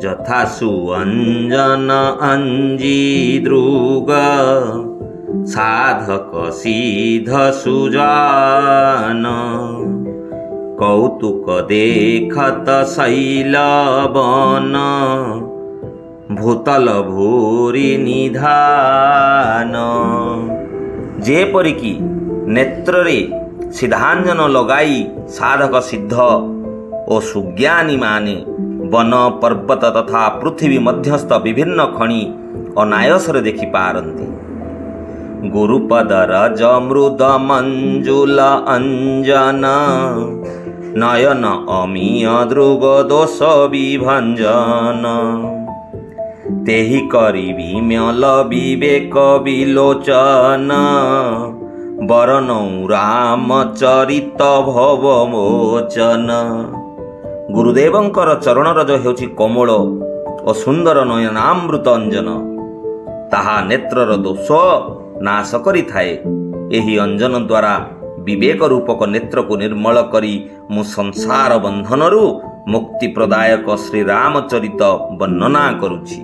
ଯଥା ସୁଅଞ୍ଜନ ଅଞ୍ଜି ଦୃଗ ସାଧକ ସିଦ୍ଧ ସୁଜାନ କୌତୁକ ଦେଖତ ଶୈଲ ବନ ଭୂତଲ ଭୂରି ନିଧାନ। ଯେପରିକି ନେତ୍ରରେ ସିଦ୍ଧାଞ୍ଜନ ଲଗାଇ ସାଧକ ସିଦ୍ଧ ଓ ସୁଜ୍ଞାନୀ ମାନେ ବନ ପର୍ବତ ତଥା ପୃଥିବୀ ମଧ୍ୟସ୍ଥ ବିଭିନ୍ନ ଖଣି ଅନାୟସରେ ଦେଖିପାରନ୍ତି। ଗୁରୁପଦର ଯମୃଦ ମଞ୍ଜୁଲ ଅଞ୍ଜନ ନୟନ ଅମିୟ ଦୃଗ ଦୋଷ ବିଭଞ୍ଜନ ତେହି କରି ବିମଲ ବିବେକ ବିଲୋଚନ ବରନୌ ରାମଚରିତ ଭବ ମୋଚନ। ଗୁରୁଦେବଙ୍କର ଚରଣରଜ ହେଉଛି କୋମଳ ଓ ସୁନ୍ଦର ନୟନାମୃତ ଅଞ୍ଜନ। ତାହା ନେତ୍ରର ଦୋଷ ନାଶ କରିଥାଏ। ଏହି ଅଞ୍ଜନ ଦ୍ୱାରା ବିବେକ ରୂପକ ନେତ୍ରକୁ ନିର୍ମଳ କରି ମୁଁ ସଂସାର ବନ୍ଧନରୁ ମୁକ୍ତି ପ୍ରଦାୟକ ଶ୍ରୀରାମଚରିତ ବର୍ଣ୍ଣନା କରୁଛି।